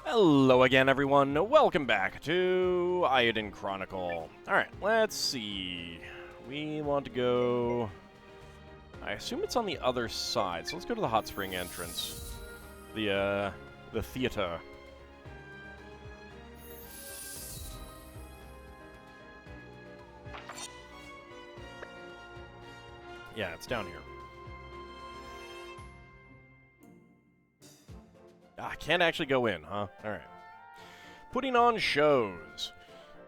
Hello again, everyone. Welcome back to Eiyuden Chronicle. Alright, let's see. We want to go... I assume it's on the other side, so let's go to the hot spring entrance. The theater. Yeah, it's down here. I can't actually go in, huh? Alright. Putting on shows.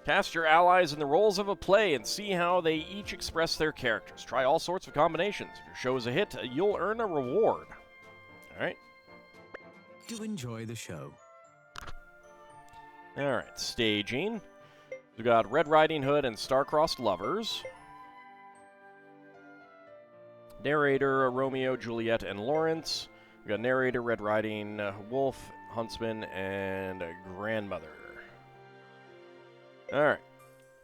Cast your allies in the roles of a play and see how they each express their characters. Try all sorts of combinations. If your show is a hit, you'll earn a reward. Alright. Do enjoy the show. Alright, staging. We've got Red Riding Hood and Star-Crossed Lovers. Narrator, Romeo, Juliet, and Lawrence. We've got narrator, Red Riding, Wolf, Huntsman, and Grandmother. Alright.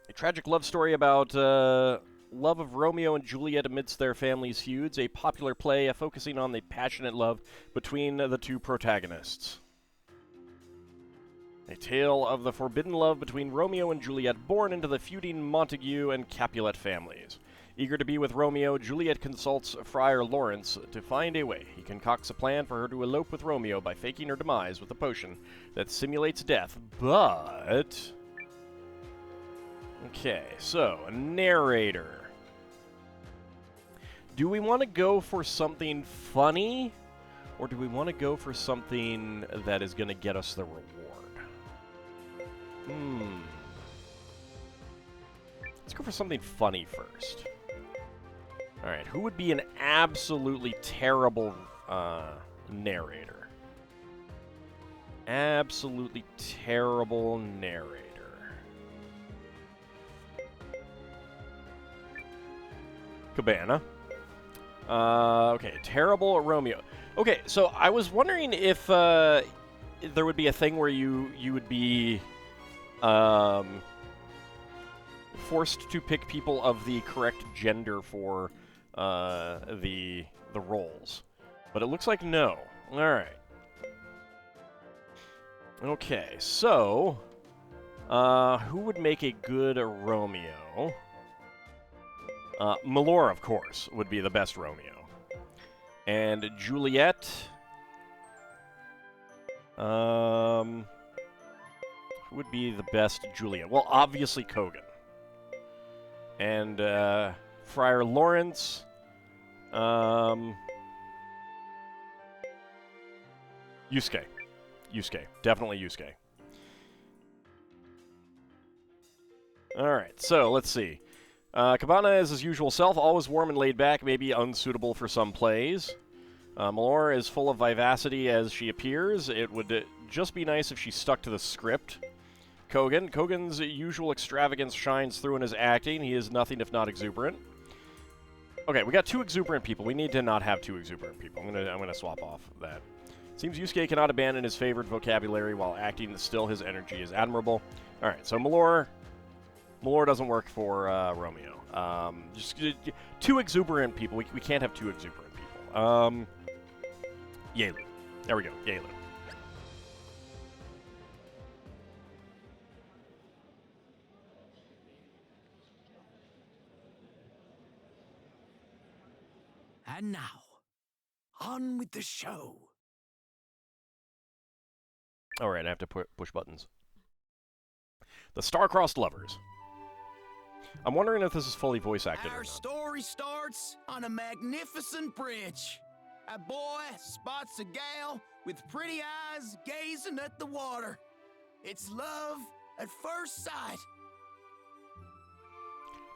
A tragic love story about love of Romeo and Juliet amidst their family's feuds. A popular play focusing on the passionate love between the two protagonists. A tale of the forbidden love between Romeo and Juliet born into the feuding Montague and Capulet families. Eager to be with Romeo, Juliet consults Friar Lawrence to find a way. He concocts a plan for her to elope with Romeo by faking her demise with a potion that simulates death, but... Okay, so, a narrator. Do we want to go for something funny, or do we want to go for something that is going to get us the reward? Let's go for something funny first. Alright, who would be an absolutely terrible narrator? Absolutely terrible narrator. Cabana. Okay, terrible Romeo. Okay, so I was wondering if there would be a thing where you would be forced to pick people of the correct gender for the roles. But it looks like no. Alright. Okay, so who would make a good Romeo? Malor, of course, would be the best Romeo. And Juliet... who would be the best Juliet? Well, obviously Kogan. And, Friar Lawrence... Yusuke. Yusuke. Definitely Yusuke. Alright, so, let's see. Cabana is his usual self, always warm and laid back, maybe unsuitable for some plays. Malor is full of vivacity as she appears. It would just be nice if she stuck to the script. Kogan's usual extravagance shines through in his acting. He is nothing if not exuberant. Okay, we got two exuberant people. We need to not have two exuberant people. I'm gonna swap off that. Seems Yusuke cannot abandon his favorite vocabulary while acting still. His energy is admirable. Alright, so Malor doesn't work for Romeo. Just two exuberant people. We can't have two exuberant people. Eiyuden. There we go, Eiyuden. And now, on with the show. Alright, I have to push buttons. The Star-Crossed Lovers. I'm wondering if this is fully voice acted or Our not. story starts on a magnificent bridge. A boy spots a gal with pretty eyes gazing at the water. It's love at first sight.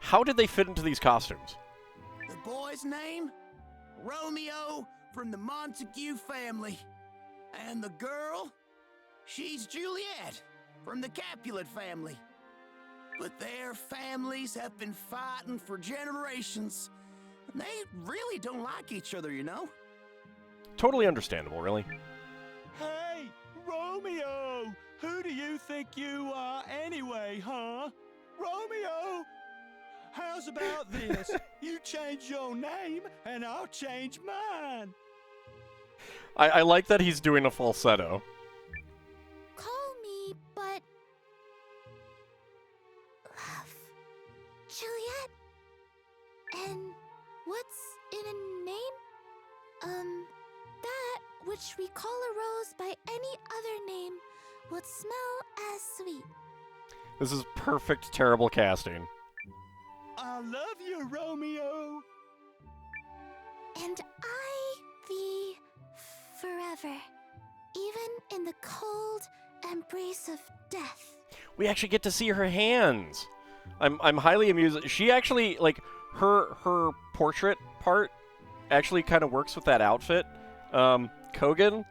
How did they fit into these costumes? The boy's name? Romeo from the Montague family. And the girl? She's Juliet from the Capulet family. But their families have been fighting for generations. And they really don't like each other, you know? Totally understandable, really. Hey, Romeo! Who do you think you are anyway, huh? Romeo! How's about this? You change your name, and I'll change mine. I like that he's doing a falsetto. Call we call a rose by any other name would smell as sweet. This is perfect, terrible casting. I love you, Romeo. And I thee forever, even in the cold embrace of death. We actually get to see her hands. I'm highly amused. She actually, like, her portrait part actually kind of works with that outfit. Kogan,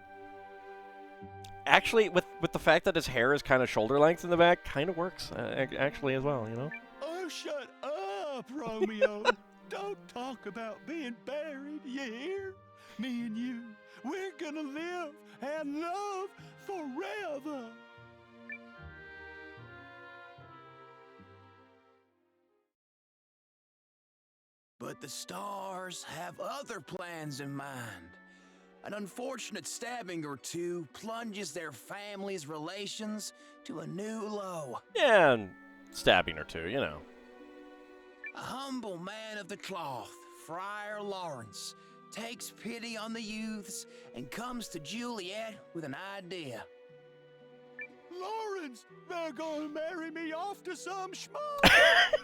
actually, with the fact that his hair is kind of shoulder length in the back, kind of works, actually, as well, you know? Oh, shut up, Romeo. Don't talk about being buried, you hear? Me and you, we're gonna live and love forever. But the stars have other plans in mind. An unfortunate stabbing or two plunges their family's relations to a new low. Yeah, and stabbing or two, you know. A humble man of the cloth, Friar Lawrence, takes pity on the youths and comes to Juliet with an idea. Lawrence, they're gonna marry me off to some schmo.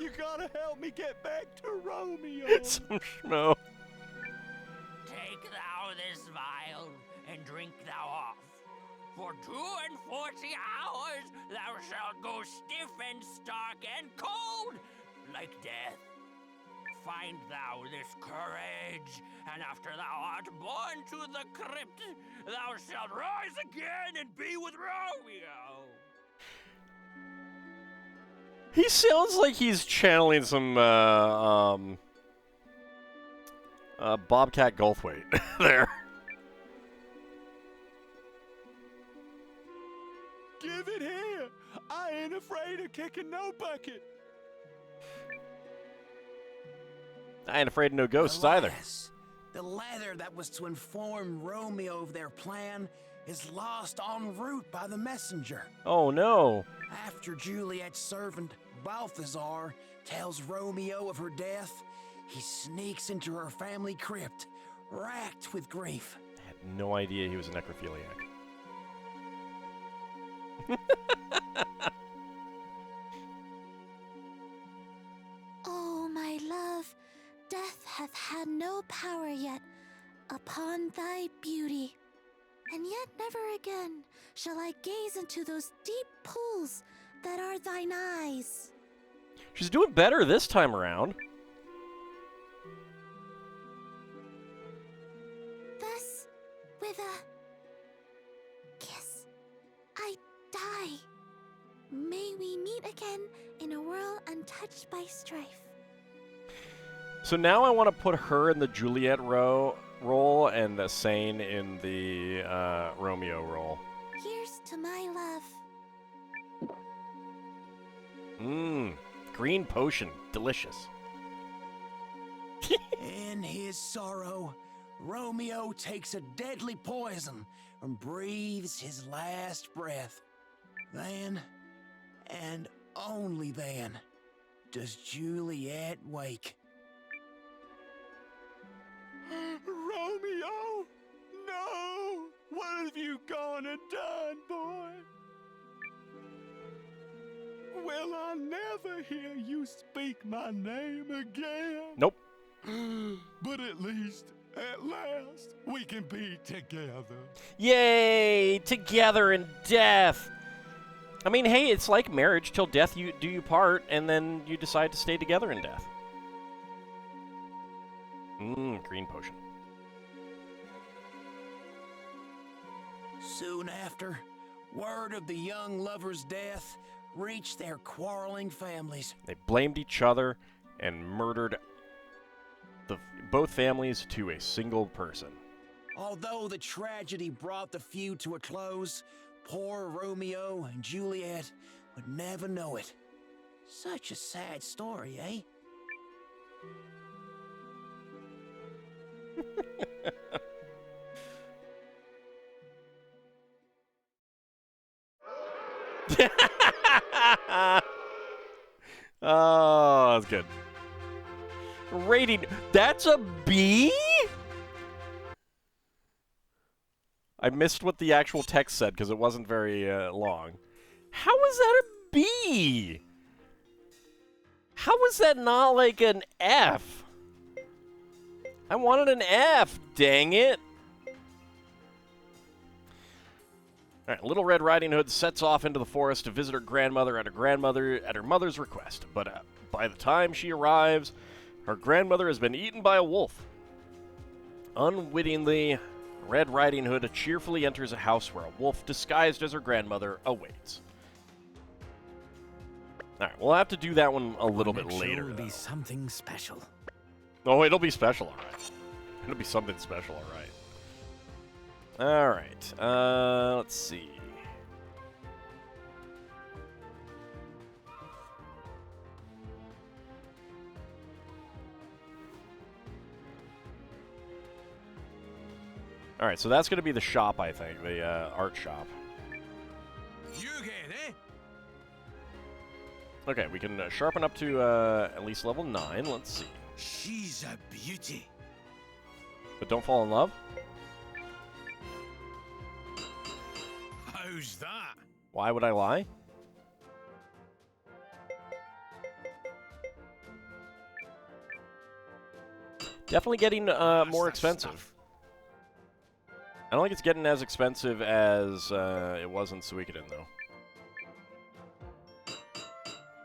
You gotta help me get back to Romeo. Some schmo. Take thou this vial and drink thou off. For 42 hours thou shalt go stiff and stark and cold like death. Find thou this courage, and after thou art borne to the crypt, thou shalt rise again and be with Romeo. He sounds like he's channeling some Bobcat Goldthwait there. Give it here. I ain't afraid of kicking no bucket. I ain't afraid of no ghosts either. Alas, the letter that was to inform Romeo of their plan is lost en route by the messenger. Oh no. After Juliet's servant, Balthazar, tells Romeo of her death, he sneaks into her family crypt, racked with grief. I had no idea he was a necrophiliac. Oh, my love, death hath had no power yet upon thy beauty. And yet never again shall I gaze into those deep pools that are thine eyes. She's doing better this time around. Thus, with a kiss, I die. May we meet again in a world untouched by strife. So now I want to put her in the Juliet role and the Sane in the Romeo role. Here's to my love. Mmm, green potion, delicious. In his sorrow, Romeo takes a deadly poison and breathes his last breath. Then, and only then, does Juliet wake. Romeo, no! What have you gone and done, boy? Will I never hear you speak my name again? Nope. But at least, at last, we can be together. Yay! Together in death! I mean, hey, it's like marriage. Till death you do you part, and then you decide to stay together in death. Mmm, green potion. Soon after, word of the young lover's death reached their quarreling families. They blamed each other and murdered both families to a single person. Although the tragedy brought the feud to a close, poor Romeo and Juliet would never know it. Such a sad story, eh? Oh, that's good. Rating. That's a B? I missed what the actual text said because it wasn't very long. How is that a B? How is that not like an F? I wanted an F, dang it. Alright, Little Red Riding Hood sets off into the forest to visit her grandmother at her mother's request. But by the time she arrives, her grandmother has been eaten by a wolf. Unwittingly, Red Riding Hood cheerfully enters a house where a wolf disguised as her grandmother awaits. Alright, we'll have to do that one a little bit later. It'll be something special. Oh, it'll be special, alright. It'll be something special, alright. Alright, let's see. Alright, so that's going to be the shop, I think, the art shop. You get it? Okay, we can sharpen up to at least level 9. Let's see. She's a beauty. But don't fall in love? How's that? Why would I lie? Definitely getting more expensive. I don't think it's getting as expensive as it was in Suikoden, though.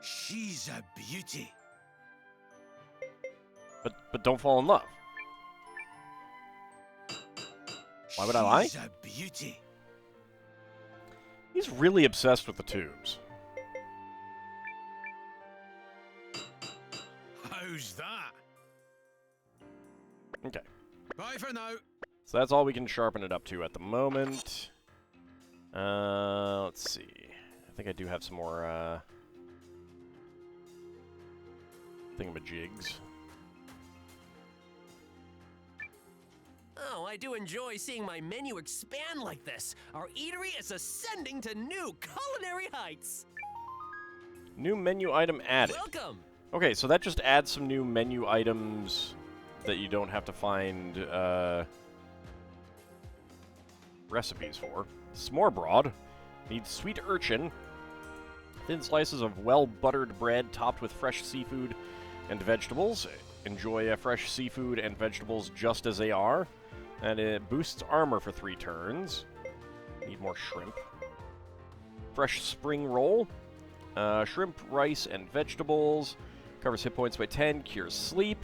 She's a beauty. But don't fall in love. Why would I lie? She's a beauty. He's really obsessed with the tubes. How's that? Okay. Bye for now. So that's all we can sharpen it up to at the moment. Let's see. I think I do have some more thingamajigs. Oh, I do enjoy seeing my menu expand like this. Our eatery is ascending to new culinary heights. New menu item added. Welcome. Okay, so that just adds some new menu items that you don't have to find recipes for. S'more broad. Needs sweet urchin. Thin slices of well-buttered bread topped with fresh seafood and vegetables. Enjoy fresh seafood and vegetables just as they are. And it boosts armor for 3 turns. Need more shrimp. Fresh spring roll. Shrimp, rice, and vegetables. Covers hit points by 10. Cures sleep.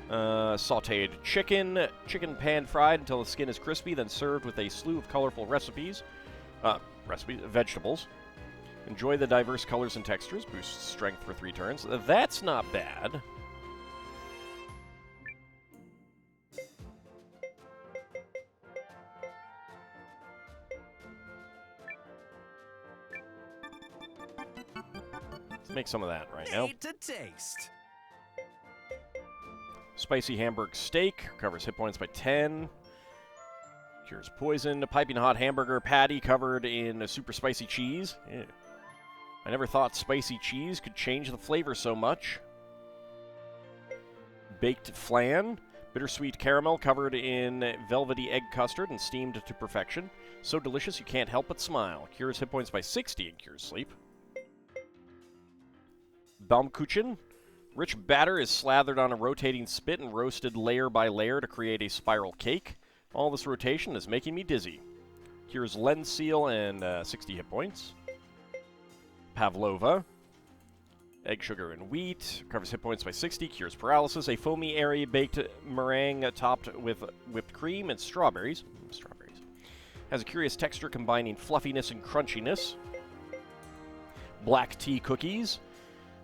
Sauteed chicken. Chicken pan-fried until the skin is crispy, then served with a slew of colorful vegetables. Enjoy the diverse colors and textures. Boosts strength for 3 turns. That's not bad. Let's make some of that right now. Made to taste. Spicy hamburg steak. Covers hit points by 10. Cures poison. A piping hot hamburger patty covered in super spicy cheese. Ew. I never thought spicy cheese could change the flavor so much. Baked flan. Bittersweet caramel covered in velvety egg custard and steamed to perfection. So delicious you can't help but smile. Cures hit points by 60 and cures sleep. Baumkuchen. Rich batter is slathered on a rotating spit and roasted layer by layer to create a spiral cake. All this rotation is making me dizzy. Cures lens seal and 60 hit points. Pavlova. Egg, sugar, and wheat. Covers hit points by 60. Cures paralysis. A foamy, airy baked meringue topped with whipped cream and strawberries. Has a curious texture combining fluffiness and crunchiness. Black tea cookies.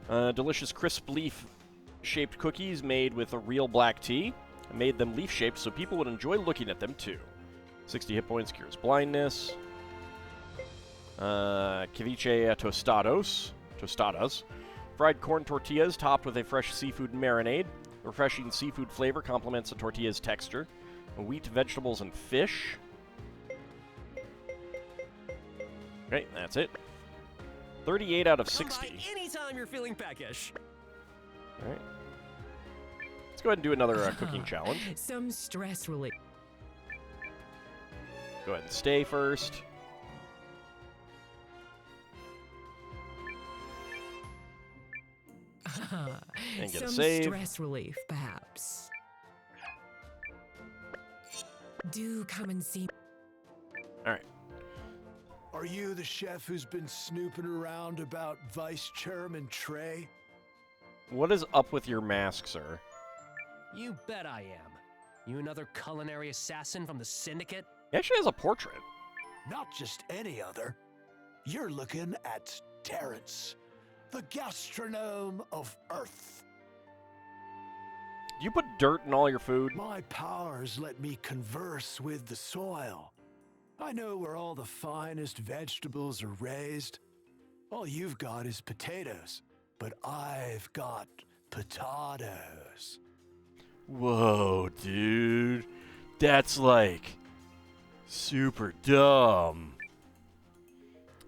Delicious crisp leaf-shaped cookies made with a real black tea. I made them leaf-shaped so people would enjoy looking at them too. 60 hit points, cures blindness. Ceviche tostadas. Fried corn tortillas topped with a fresh seafood marinade. Refreshing seafood flavor complements the tortilla's texture. Wheat, vegetables, and fish. Okay, that's it. 38 out of 60. Come by anytime you're feeling peckish. Alright. Let's go ahead and do another cooking challenge. Some stress relief. Go ahead and stay first. And get a Some save. stress relief, perhaps. Do come and see. Alright. Are you the chef who's been snooping around about Vice Chairman Trey? What is up with your mask, sir? You bet I am. You another culinary assassin from the Syndicate? He actually has a portrait. Not just any other. You're looking at Terrence, the gastronome of Earth. Do you put dirt in all your food? My powers let me converse with the soil. I know where all the finest vegetables are raised. All you've got is potatoes, but I've got potatoes. Whoa, dude. That's like super dumb.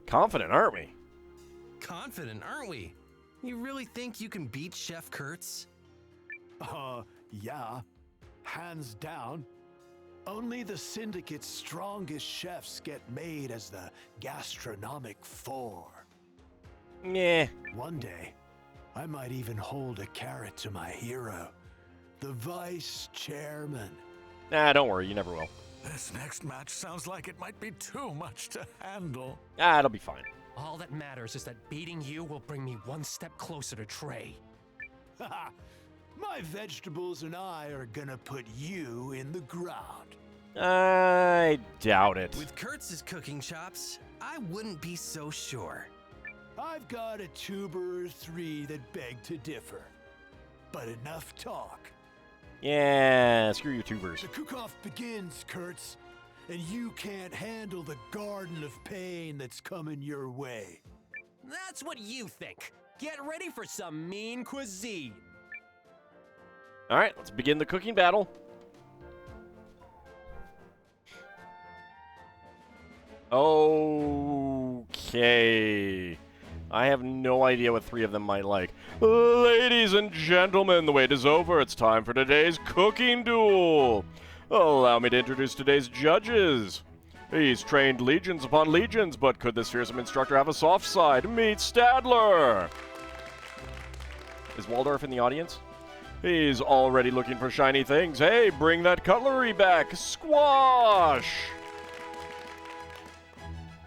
Confident, aren't we? Confident, aren't we? You really think you can beat Chef Kurtz? Yeah. Hands down. Only the Syndicate's strongest chefs get made as the Gastronomic Four. Yeah. One day, I might even hold a carrot to my hero, the Vice Chairman. Nah, don't worry, you never will. This next match sounds like it might be too much to handle. Ah, it'll be fine. All that matters is that beating you will bring me one step closer to Trey. Haha. My vegetables and I are gonna put you in the ground. I doubt it. With Kurtz's cooking chops, I wouldn't be so sure. I've got a tuber or three that beg to differ. But enough talk. Yeah, screw your tubers. The cook-off begins, Kurtz, and you can't handle the garden of pain that's coming your way. That's what you think. Get ready for some mean cuisine. Alright, let's begin the cooking battle. Okay. I have no idea what three of them might like. Ladies and gentlemen, the wait is over. It's time for today's cooking duel. Allow me to introduce today's judges. He's trained legions upon legions, but could this fearsome instructor have a soft side? Meet Stadler. Is Waldorf in the audience? He's already looking for shiny things. Hey, bring that cutlery back. Squash!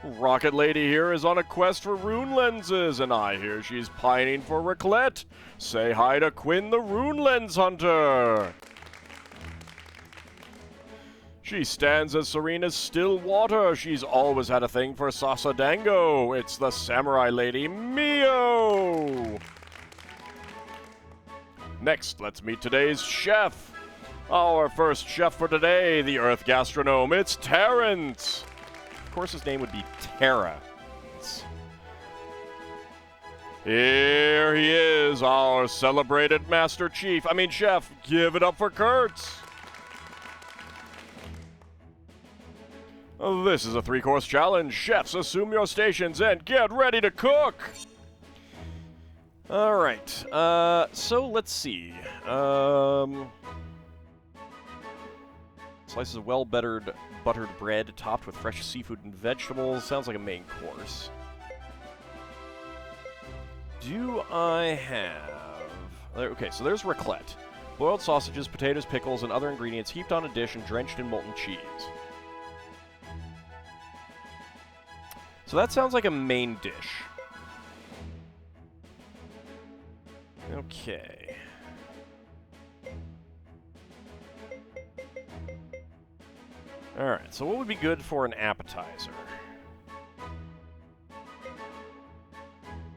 Rocket Lady here is on a quest for rune lenses, and I hear she's pining for raclette. Say hi to Quinn the Rune Lens Hunter. She stands as serene as still water. She's always had a thing for Sasadango. It's the Samurai Lady, Mio! Next, let's meet today's chef. Our first chef for today, the Earth Gastronome, it's Terrence. Of course, his name would be Terrence. Here he is, our celebrated Master Chief. I mean, Chef, give it up for Kurtz. This is a three-course challenge. Chefs, assume your stations and get ready to cook. All right, so let's see. Slices of well-buttered bread topped with fresh seafood and vegetables. Sounds like a main course. Do I have... Okay, so there's raclette. Boiled sausages, potatoes, pickles, and other ingredients heaped on a dish and drenched in molten cheese. So that sounds like a main dish. Okay. Alright, so what would be good for an appetizer?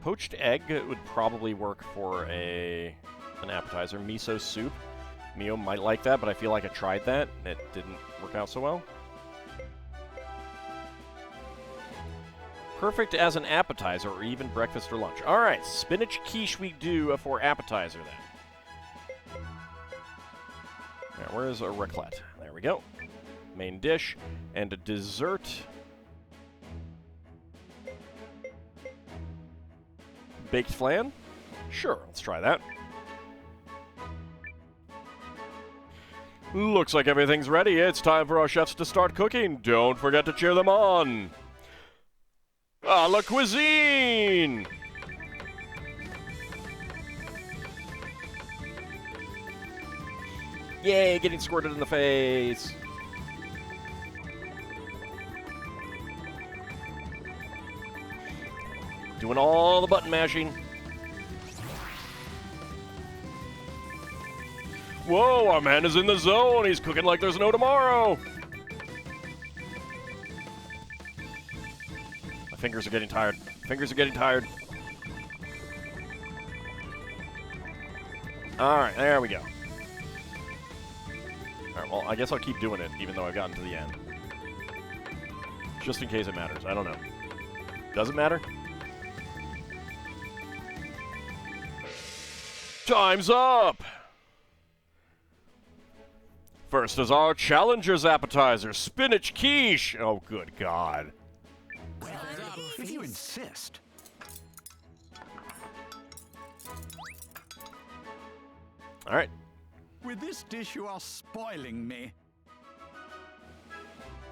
Poached egg would probably work for an appetizer. Miso soup. Mio might like that, but I feel like I tried that. It didn't work out so well. Perfect as an appetizer or even breakfast or lunch. Alright, spinach quiche we do for appetizer then. Now, where's a raclette? There we go. Main dish. And a dessert. Baked flan? Sure, let's try that. Looks like everything's ready. It's time for our chefs to start cooking. Don't forget to cheer them on. A la cuisine! Yay, getting squirted in the face. Doing all the button mashing. Whoa, our man is in the zone. He's cooking like there's no tomorrow. My fingers are getting tired. Fingers are getting tired. All right, there we go. All right, well, I guess I'll keep doing it, even though I've gotten to the end. Just in case it matters. I don't know. Does it matter? Time's up! First is our challenger's appetizer, spinach quiche. Oh, good God. If you insist. All right. With this dish, you are spoiling me.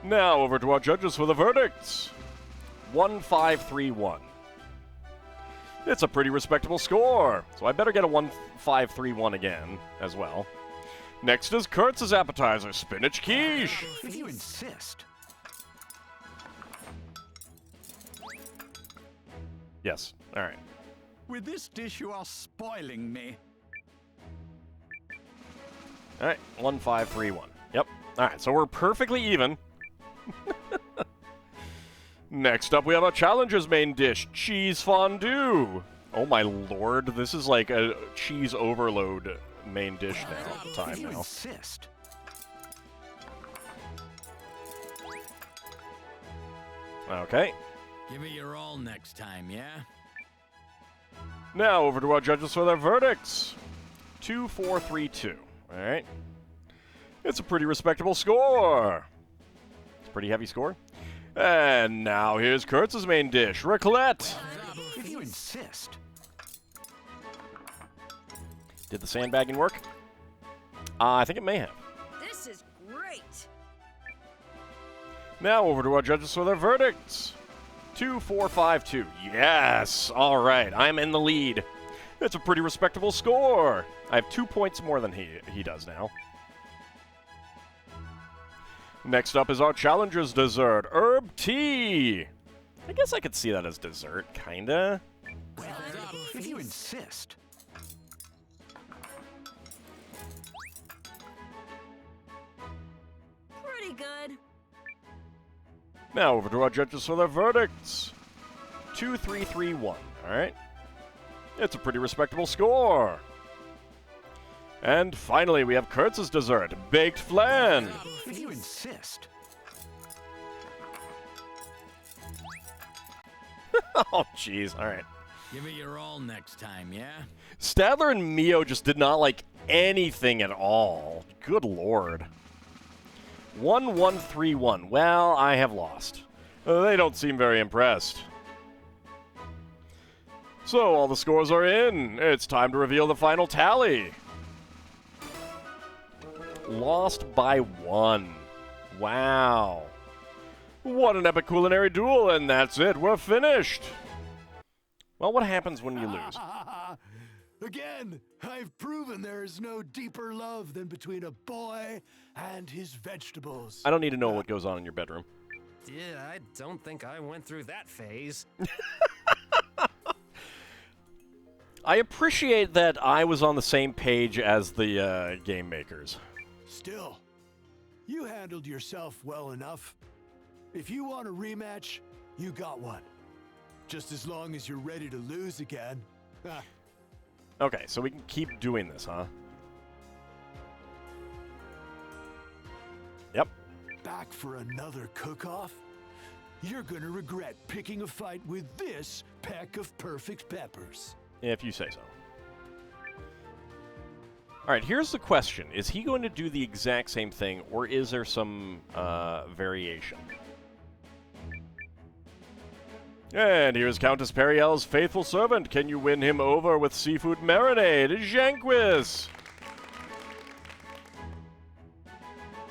Now over to our judges for the verdicts. 1-5-3-1. It's a pretty respectable score, so I better get a 1-5-3-1 again as well. Next is Kurtz's appetizer, spinach quiche. If you insist. Yes, all right. With this dish, you are spoiling me. All right, 1-5-3-1. Yep. All right, so we're perfectly even. Next up, we have our challenger's main dish, cheese fondue. Oh my lord, this is like a cheese overload main dish now. If you Now. insist. Okay. Give it your all next time, yeah? Now over to our judges for their verdicts. 2-4-3-2. All right. It's a pretty respectable score. It's a pretty heavy score. And now here's Kurtz's main dish, raclette. If you insist. Did the sandbagging work? I think it may have. This is great. Now over to our judges for their verdicts. 2-4-5-2. Yes! All right, I'm in the lead. It's a pretty respectable score. I have 2 points more than he does now. Next up is our challenger's dessert, herb tea. I guess I could see that as dessert, kinda. If you insist. Pretty good. Now over to our judges for their verdicts. 2-3-3-1. All right. It's a pretty respectable score. And finally, we have Kurtz's dessert, baked flan. If you insist. Oh, jeez. All right. Give it your all next time, yeah? Stadler and Mio just did not like anything at all. Good lord. 1-1-3-1. Well, I have lost. They don't seem very impressed. So, all the scores are in. It's time to reveal the final tally. Lost by 1. Wow. What an epic culinary duel, and that's it. We're finished. Well, what happens when you lose? Again, I've proven there is no deeper love than between a boy and his vegetables. I don't need to know what goes on in your bedroom. Yeah, I don't think I went through that phase. I appreciate that I was on the same page as the game makers. Still, you handled yourself well enough. If you want a rematch, you got one. Just as long as you're ready to lose again. Okay, so we can keep doing this, huh? Yep. Back for another cook-off? You're gonna regret picking a fight with this peck of perfect peppers. If you say so. Alright, here's the question. Is he going to do the exact same thing, or is there some variation? And here's Countess Periel's faithful servant. Can you win him over with seafood marinade? Janquis!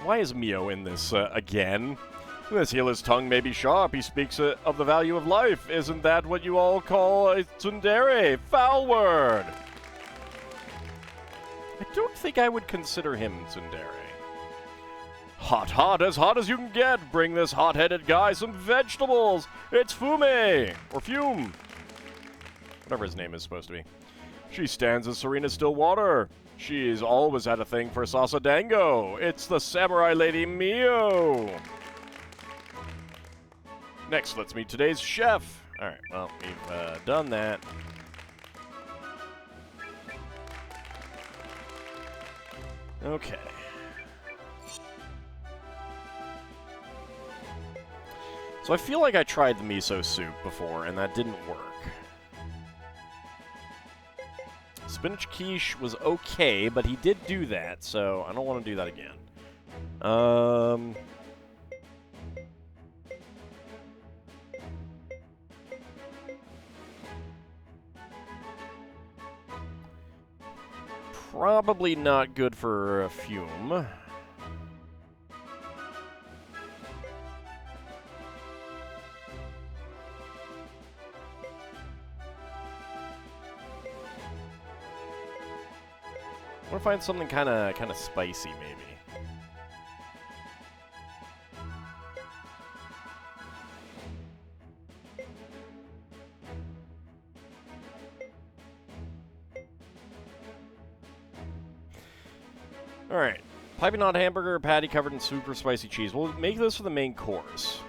Why is Mio in this again? This healer's tongue may be sharp. He speaks of the value of life. Isn't that what you all call a tsundere? Foul word! I don't think I would consider him tsundere. Hot, hot, as hot as you can get. Bring this hot-headed guy some vegetables. It's Fume, or Fume. Whatever his name is supposed to be. She stands in serene as still water. She's always had a thing for salsa dango. It's the samurai lady Mio. Next, let's meet today's chef. Alright, well, we've done that. Okay. So I feel like I tried the miso soup before, and that didn't work. Spinach quiche was okay, but he did do that, so I don't want to do that again. Probably not good for Fume. I want to find something kind of spicy, maybe. All right, piping hot hamburger patty covered in super spicy cheese. We'll make this for the main course.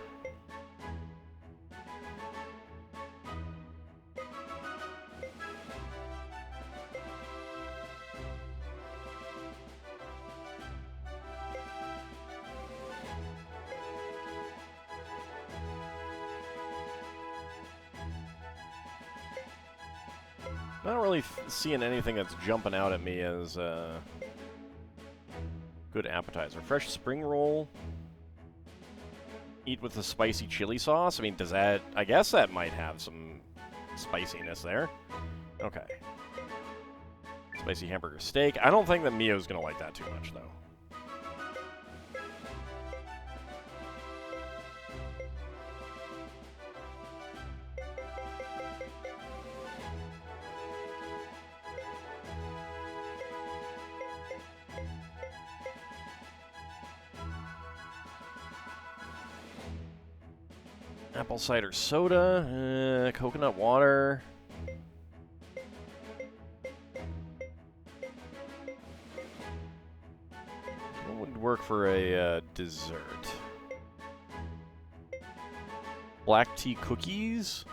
Not really seeing anything that's jumping out at me as good appetizer. Fresh spring roll. Eat with the spicy chili sauce. I mean, does that... I guess that might have some spiciness there. Okay. Spicy hamburger steak. I don't think that Mio's going to like that too much, though. Apple cider soda, coconut water. What would work for a dessert? Black tea cookies?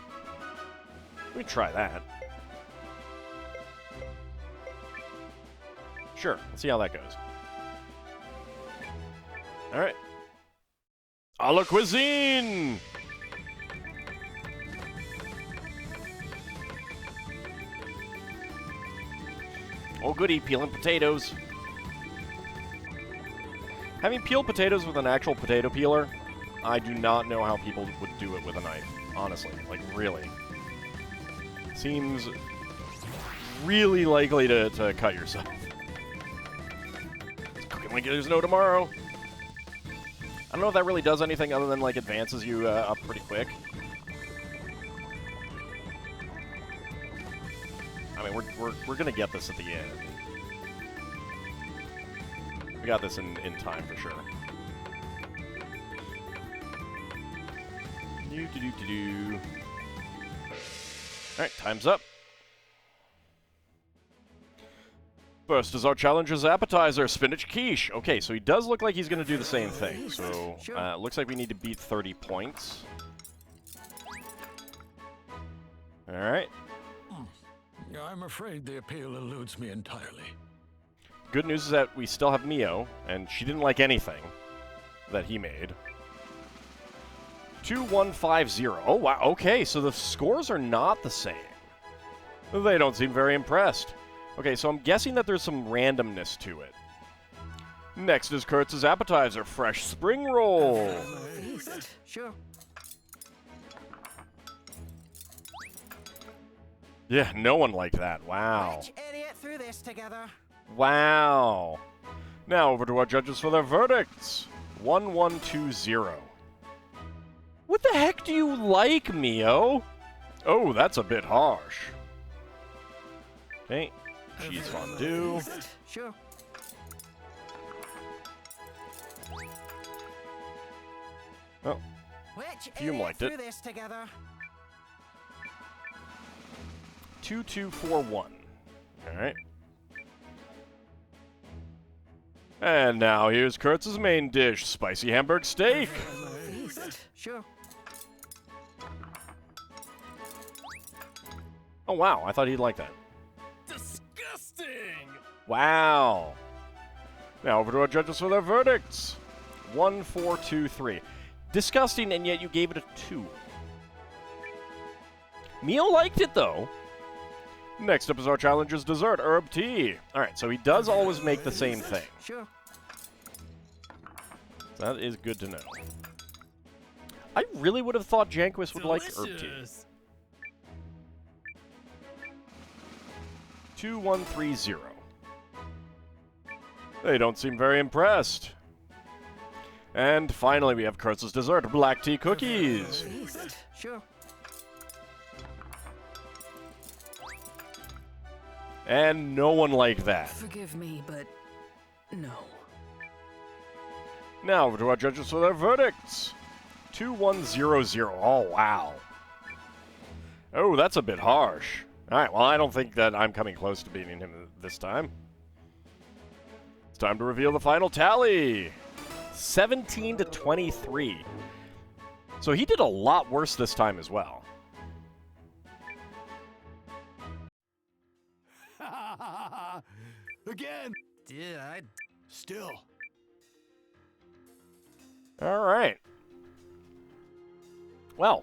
Let me try that. Sure, let's see how that goes. Alright. A la cuisine! Oh goody, peeling potatoes. Having peeled potatoes with an actual potato peeler, I do not know how people would do it with a knife. Honestly, like really. Seems really likely to cut yourself. It's cooking like there's no tomorrow. I don't know if that really does anything other than like advances you up pretty quick. I mean, we're gonna get this at the end. We got this in time for sure. Alright, time's up. First is our challenger's appetizer, spinach quiche. Okay, so he does look like he's going to do the same thing. So, looks like we need to beat 30 points. Alright. I'm afraid the appeal eludes me entirely. Good news is that we still have Mio, and she didn't like anything that he made. 2150. Oh, wow. Okay, so the scores are not the same. They don't seem very impressed. Okay, so I'm guessing that there's some randomness to it. Next is Kurtz's appetizer, fresh spring roll. Sure. Yeah, no one liked that. Wow. Which idiot threw this together? Wow. Now over to our judges for their verdicts. 1120. What the heck do you like, Mio? Oh, that's a bit harsh. Okay, cheese fondue. Sure. Oh, Which Fume liked it. this together. 2241. Alright. And now here's Kurtz's main dish, spicy Hamburg steak. Sure. Oh wow, I thought he'd like that. Disgusting! Wow. Now over to our judges for their verdicts. 1423. Disgusting, and yet you gave it a 2. Mio liked it, though. Next up is our challenger's dessert, herb tea. Alright, so he does always make the same thing. Sure. That is good to know. I really would have thought Janquist would like herb tea. 2130. They don't seem very impressed. And finally, we have Kurtz's dessert, black tea cookies. Sure. And no one liked that. Forgive me, but no. Now over to our judges for their verdicts. 2100. Oh, wow. Oh, that's a bit harsh. Alright, well, I don't think that I'm coming close to beating him this time. It's time to reveal the final tally. 17 to 23. So he did a lot worse this time as well. Again. Yeah, Still. All right. Well,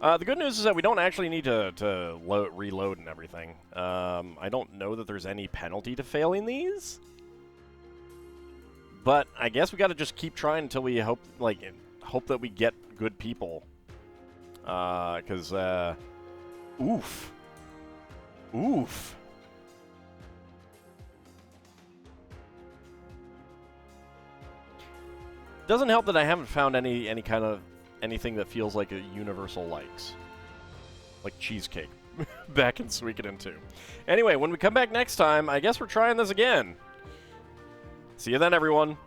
the good news is that we don't actually need to reload and everything. I don't know that there's any penalty to failing these. But I guess we got to just keep trying until we hope that we get good people. Because, oof. Oof. Doesn't help that I haven't found any kind of anything that feels like a universal likes. Like cheesecake. Back in Suikoden 2. Anyway, when we come back next time, I guess we're trying this again. See you then, everyone.